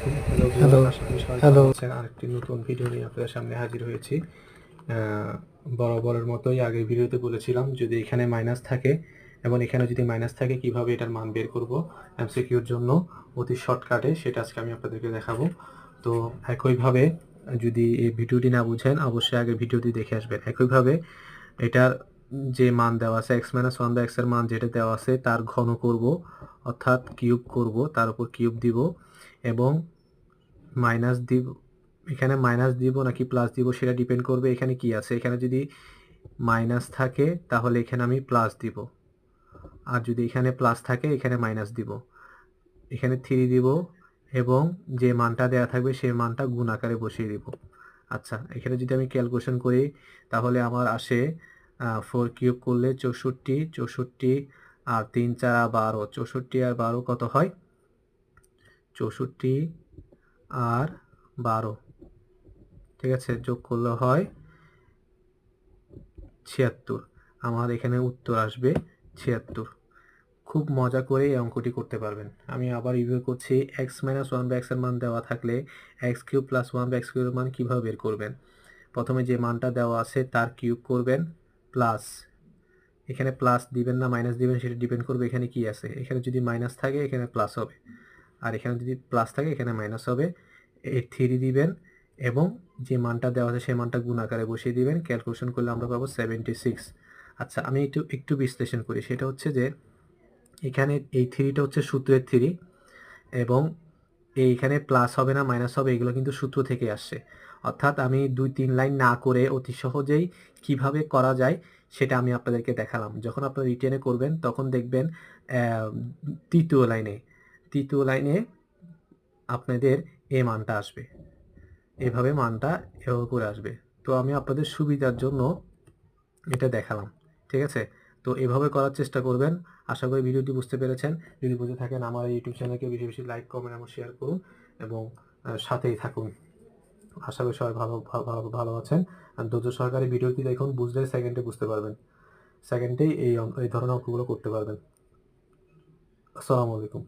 আলাইকুম। Hello hello, viewer, আশা করি সবাই ভালো হ্যালো। আছেন। আরেকটি নতুন ভিডিও নিয়ে আপনাদের সামনে হাজির হয়েছি। বরাবরের মতোই আগের ভিডিওতে বলেছিলাম, যদি এখানে মাইনাস থাকে এবং এখানে যদি মাইনাস থাকে কিভাবে এটার মান বের করব এমসিকিউর জন্য অতি শর্টকাটে, সেটা আজকে আমি আপনাদেরকে দেখাবো। তো একইভাবে যদি এই ভিডিওটি না বুঝেন অবশ্যই আগের ভিডিওটি দেখে আসবেন। একইভাবে এটার যে মান দেওয়া আছে x-1/x এর মান যেটা দেওয়া আছে তার ঘন করব, অর্থাৎ কিউব করব, তার উপর কিউব দিব এবং মাইনাস দিব। এখানে মাইনাস দিব নাকি প্লাস দিব সেটা ডিপেন্ড করবে এখানে কি আছে। এখানে যদি মাইনাস থাকে তাহলে এখানে আমি প্লাস দিব, আর যদি এখানে প্লাস থাকে এখানে মাইনাস দিব। এখানে 3 দিব এবং যে মানটা দেওয়া থাকবে সেই মানটা গুণ আকারে বসিয়ে দিব। আচ্ছা, এখানে যদি আমি ক্যালকুলেশন করি তাহলে আমার আসে 4 কিউব করলে 64, 64 আর 3 4 12, 64 আর 12 কত হয়? 64 আর 12, ঠিক আছে, যোগ করলে হয় 76। আমার এখানে উত্তর আসবে 76। খুব মজা করে এই অঙ্কটি করতে পারবেন। আমি আবার রিভিউ করছি। x-1/x এর মান দেওয়া থাকলে x³ + 1/x³ এর মান কিভাবে বের করবেন? প্রথমে যে মানটা দেওয়া আছে তার কিউব করবেন, প্লাস এখানে প্লাস দিবেন না মাইনাস দিবেন সেটা ডিপেন্ড করবে এখানে কি আছে। এখানে যদি মাইনাস থাকে এখানে প্লাস হবে, আর এখানে যদি প্লাস থাকে এখানে মাইনাস হবে। এই 3 দিবেন এবং যে মানটা দেওয়া আছে সেই মানটা গুণ আকারে বসিয়ে দিবেন। ক্যালকুলেশন করলে আমরা পাবো 76। আচ্ছা, আমি একটু বিশ্লেষণ করি। সেটা হচ্ছে যে এখানে এই 3টা হচ্ছে সূত্রের 3 এবং এইখানে প্লাস হবে না মাইনাস হবে এগুলো কিন্তু সূত্র থেকে আসছে। অর্থাৎ আমি 2-3 লাইন না করে অতি সহজেই কিভাবে করা যায় সেটা আমি আপনাদেরকে দেখালাম। যখন আপনারা রিটেনে করবেন তখন দেখবেন তৃতীয় লাইনে তৃতীয় লাইনে আপনাদের এই মানটা আসবে, এভাবে মানটা এভাবে করে আসবে। তো আমি আপনাদের সুবিধার জন্য এটা দেখালাম, ঠিক আছে? তো এভাবে করার চেষ্টা করবেন। আশা করি ভিডিওটি বুঝতে পেরেছেন। যদি বুঝে থাকেন আমার এই ইউটিউব চ্যানেলকে বেশি বেশি লাইক, কমেন্ট এবং শেয়ার করুন এবং সাথেই থাকুন। আশা করি সবাই ভালো আছেন। আর ধৈর্য সহকারে ভিডিওটি দেখুন, বুঝলে সেকেন্ডে বুঝতে পারবেন। সেকেন্ডেই এই ধরনের অঙ্কগুলো করতে পারবেন। আসসালামু আলাইকুম।